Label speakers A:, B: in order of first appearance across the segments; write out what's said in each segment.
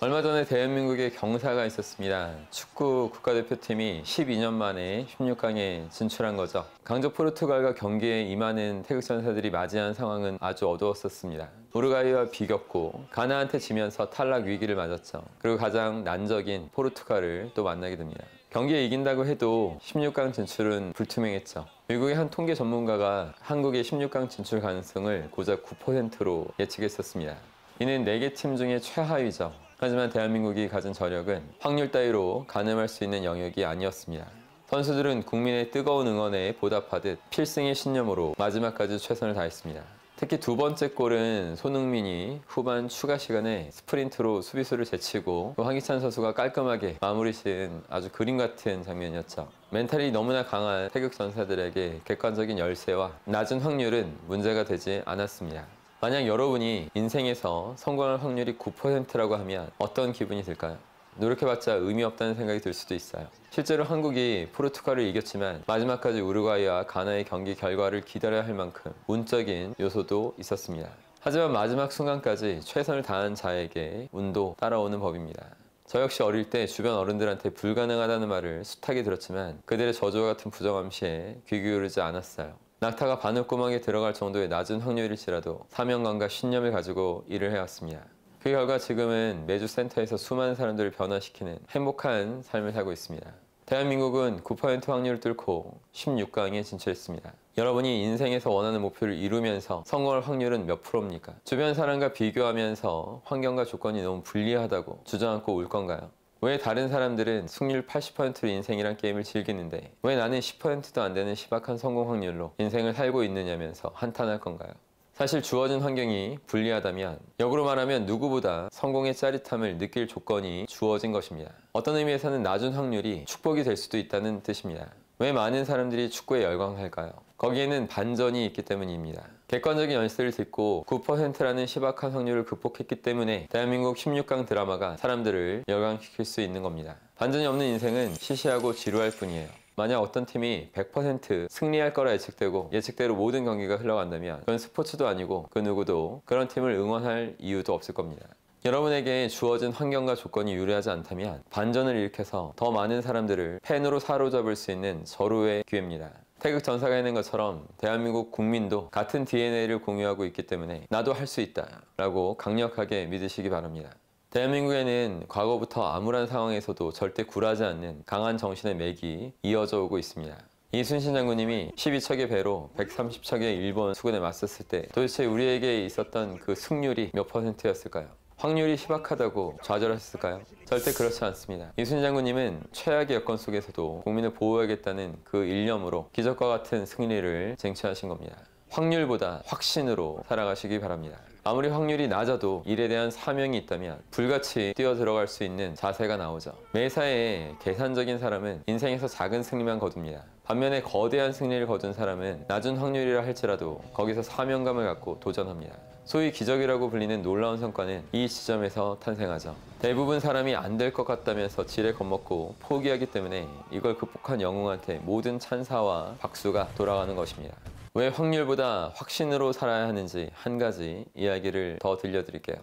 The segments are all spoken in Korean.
A: 얼마 전에 대한민국에 경사가 있었습니다. 축구 국가대표팀이 12년 만에 16강에 진출한 거죠. 강조 포르투갈과 경기에 임하는 태극전사들이 맞이한 상황은 아주 어두웠었습니다. 우루과이와 비겼고 가나한테 지면서 탈락 위기를 맞았죠. 그리고 가장 난적인 포르투갈을 또 만나게 됩니다. 경기에 이긴다고 해도 16강 진출은 불투명했죠. 미국의 한 통계 전문가가 한국의 16강 진출 가능성을 고작 9%로 예측했었습니다. 이는 4개 팀 중에 최하위죠. 하지만 대한민국이 가진 저력은 확률 따위로 가늠할 수 있는 영역이 아니었습니다. 선수들은 국민의 뜨거운 응원에 보답하듯 필승의 신념으로 마지막까지 최선을 다했습니다. 특히 두 번째 골은 손흥민이 후반 추가 시간에 스프린트로 수비수를 제치고 황희찬 선수가 깔끔하게 마무리 지은 아주 그림 같은 장면이었죠. 멘탈이 너무나 강한 태극전사들에게 객관적인 열세와 낮은 확률은 문제가 되지 않았습니다. 만약 여러분이 인생에서 성공할 확률이 9%라고 하면 어떤 기분이 들까요? 노력해봤자 의미 없다는 생각이 들 수도 있어요. 실제로 한국이 포르투갈을 이겼지만 마지막까지 우루과이와 가나의 경기 결과를 기다려야 할 만큼 운적인 요소도 있었습니다. 하지만 마지막 순간까지 최선을 다한 자에게 운도 따라오는 법입니다. 저 역시 어릴 때 주변 어른들한테 불가능하다는 말을 숱하게 들었지만 그들의 저주와 같은 부정암시에 귀 기울이지 않았어요. 낙타가 바늘구멍에 들어갈 정도의 낮은 확률일지라도 사명감과 신념을 가지고 일을 해왔습니다. 그 결과 지금은 매주 센터에서 수많은 사람들을 변화시키는 행복한 삶을 살고 있습니다. 대한민국은 9% 확률을 뚫고 16강에 진출했습니다. 여러분이 인생에서 원하는 목표를 이루면서 성공할 확률은 몇 프로입니까? 주변 사람과 비교하면서 환경과 조건이 너무 불리하다고 주저앉고 울 건가요? 왜 다른 사람들은 승률 80%로 인생이란 게임을 즐기는데 왜 나는 10%도 안 되는 희박한 성공 확률로 인생을 살고 있느냐면서 한탄할 건가요? 사실 주어진 환경이 불리하다면 역으로 말하면 누구보다 성공의 짜릿함을 느낄 조건이 주어진 것입니다. 어떤 의미에서는 낮은 확률이 축복이 될 수도 있다는 뜻입니다. 왜 많은 사람들이 축구에 열광할까요? 거기에는 반전이 있기 때문입니다. 객관적인 연습을 듣고 9%라는 희박한 확률을 극복했기 때문에 대한민국 16강 드라마가 사람들을 열광시킬 수 있는 겁니다. 반전이 없는 인생은 시시하고 지루할 뿐이에요. 만약 어떤 팀이 100% 승리할 거라 예측되고 예측대로 모든 경기가 흘러간다면 그건 스포츠도 아니고 그 누구도 그런 팀을 응원할 이유도 없을 겁니다. 여러분에게 주어진 환경과 조건이 유리하지 않다면 반전을 일으켜서 더 많은 사람들을 팬으로 사로잡을 수 있는 절호의 기회입니다. 태극전사가 해낸 것처럼 대한민국 국민도 같은 DNA를 공유하고 있기 때문에 나도 할 수 있다 라고 강력하게 믿으시기 바랍니다. 대한민국에는 과거부터 암울한 상황에서도 절대 굴하지 않는 강한 정신의 맥이 이어져 오고 있습니다. 이순신 장군님이 12척의 배로 130척의 일본 수군에 맞섰을 때 도대체 우리에게 있었던 그 승률이 몇 %였을까요? 확률이 희박하다고 좌절하셨을까요? 절대 그렇지 않습니다. 이순신 장군님은 최악의 여건 속에서도 국민을 보호하겠다는 그 일념으로 기적과 같은 승리를 쟁취하신 겁니다. 확률보다 확신으로 살아가시기 바랍니다. 아무리 확률이 낮아도 일에 대한 사명이 있다면 불같이 뛰어 들어갈 수 있는 자세가 나오죠. 매사에 계산적인 사람은 인생에서 작은 승리만 거둡니다. 반면에 거대한 승리를 거둔 사람은 낮은 확률이라 할지라도 거기서 사명감을 갖고 도전합니다. 소위 기적이라고 불리는 놀라운 성과는 이 지점에서 탄생하죠. 대부분 사람이 안 될 것 같다면서 지레 겁먹고 포기하기 때문에 이걸 극복한 영웅한테 모든 찬사와 박수가 돌아가는 것입니다. 왜 확률보다 확신으로 살아야 하는지 한 가지 이야기를 더 들려드릴게요.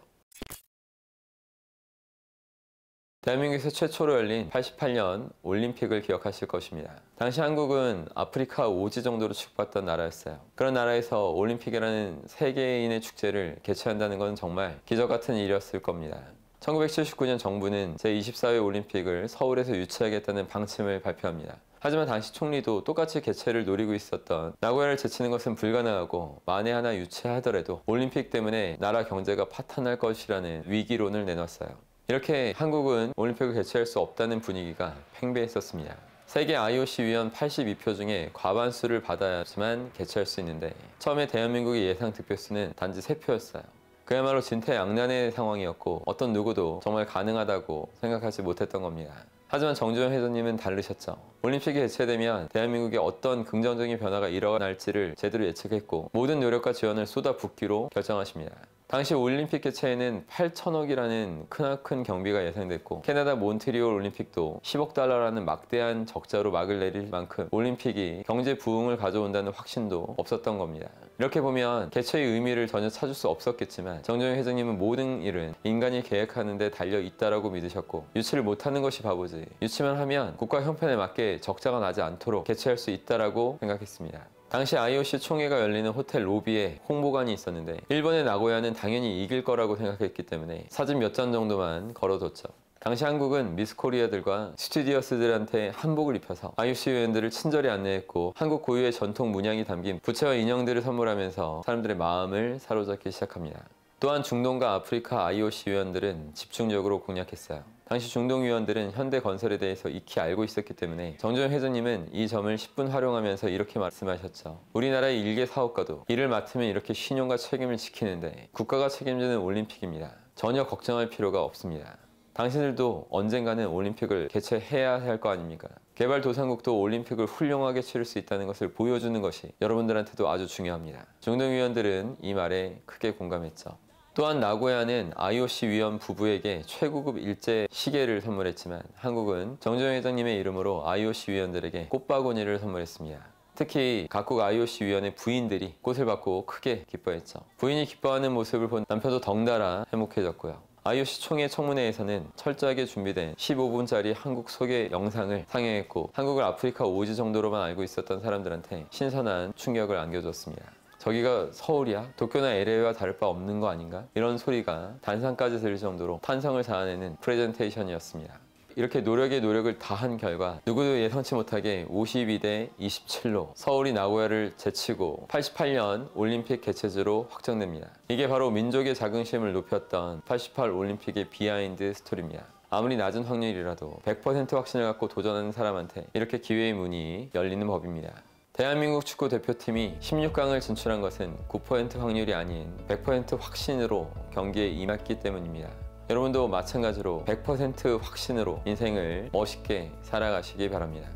A: 대한민국에서 최초로 열린 88년 올림픽을 기억하실 것입니다. 당시 한국은 아프리카 오지 정도로 취급받던 나라였어요. 그런 나라에서 올림픽이라는 세계인의 축제를 개최한다는 건 정말 기적 같은 일이었을 겁니다. 1979년 정부는 제24회 올림픽을 서울에서 유치하겠다는 방침을 발표합니다. 하지만 당시 총리도 똑같이 개최를 노리고 있었던 나고야를 제치는 것은 불가능하고 만에 하나 유치하더라도 올림픽 때문에 나라 경제가 파탄날 것이라는 위기론을 내놨어요. 이렇게 한국은 올림픽을 개최할 수 없다는 분위기가 팽배했었습니다. 세계 IOC 위원 82표 중에 과반수를 받아야지만 개최할 수 있는데 처음에 대한민국의 예상 득표수는 단지 3표였어요. 그야말로 진퇴양난의 상황이었고 어떤 누구도 정말 가능하다고 생각하지 못했던 겁니다. 하지만 정주영 회장님은 다르셨죠. 올림픽이 개최되면 대한민국에 어떤 긍정적인 변화가 일어날지를 제대로 예측했고 모든 노력과 지원을 쏟아붓기로 결정하십니다. 당시 올림픽 개최에는 8천억이라는 크나큰 경비가 예상됐고 캐나다 몬트리올 올림픽도 10억 달러라는 막대한 적자로 막을 내릴 만큼 올림픽이 경제 부흥을 가져온다는 확신도 없었던 겁니다. 이렇게 보면 개최의 의미를 전혀 찾을 수 없었겠지만 정정용 회장님은 모든 일은 인간이 계획하는 데 달려 있다라고 믿으셨고 유치를 못하는 것이 바보지 유치만 하면 국가 형편에 맞게 적자가 나지 않도록 개최할 수 있다라고 생각했습니다. 당시 IOC 총회가 열리는 호텔 로비에 홍보관이 있었는데 일본의 나고야는 당연히 이길 거라고 생각했기 때문에 사진 몇 장 정도만 걸어뒀죠. 당시 한국은 미스 코리아들과 스튜디오스들한테 한복을 입혀서 IOC 위원들을 친절히 안내했고 한국 고유의 전통 문양이 담긴 부채와 인형들을 선물하면서 사람들의 마음을 사로잡기 시작합니다. 또한 중동과 아프리카 IOC 위원들은 집중적으로 공략했어요. 당시 중동 위원들은 현대건설에 대해서 익히 알고 있었기 때문에 정정용 회장님은 이 점을 10분 활용하면서 이렇게 말씀하셨죠. 우리나라의 일개 사업가도 일을 맡으면 이렇게 신용과 책임을 지키는데 국가가 책임지는 올림픽입니다. 전혀 걱정할 필요가 없습니다. 당신들도 언젠가는 올림픽을 개최해야 할 거 아닙니까? 개발도상국도 올림픽을 훌륭하게 치를 수 있다는 것을 보여주는 것이 여러분들한테도 아주 중요합니다. 중동 위원들은 이 말에 크게 공감했죠. 또한 나고야는 IOC 위원 부부에게 최고급 일제 시계를 선물했지만 한국은 정정용 회장님의 이름으로 IOC 위원들에게 꽃바구니를 선물했습니다. 특히 각국 IOC 위원의 부인들이 꽃을 받고 크게 기뻐했죠. 부인이 기뻐하는 모습을 본 남편도 덩달아 해목해졌고요. IOC 총회 청문회에서는 철저하게 준비된 15분짜리 한국 소개 영상을 상영했고 한국을 아프리카 오지 정도로만 알고 있었던 사람들한테 신선한 충격을 안겨줬습니다. 저기가 서울이야? 도쿄나 LA와 다를 바 없는 거 아닌가? 이런 소리가 단상까지 들릴 정도로 탄성을 자아내는 프레젠테이션이었습니다. 이렇게 노력의 노력을 다한 결과 누구도 예상치 못하게 52대 27로 서울이 나고야를 제치고 88년 올림픽 개최지로 확정됩니다. 이게 바로 민족의 자긍심을 높였던 88 올림픽의 비하인드 스토리입니다. 아무리 낮은 확률이라도 100% 확신을 갖고 도전하는 사람한테 이렇게 기회의 문이 열리는 법입니다. 대한민국 축구 대표팀이 16강을 진출한 것은 9% 확률이 아닌 100% 확신으로 경기에 임했기 때문입니다. 여러분도 마찬가지로 100% 확신으로 인생을 멋있게 살아가시기 바랍니다.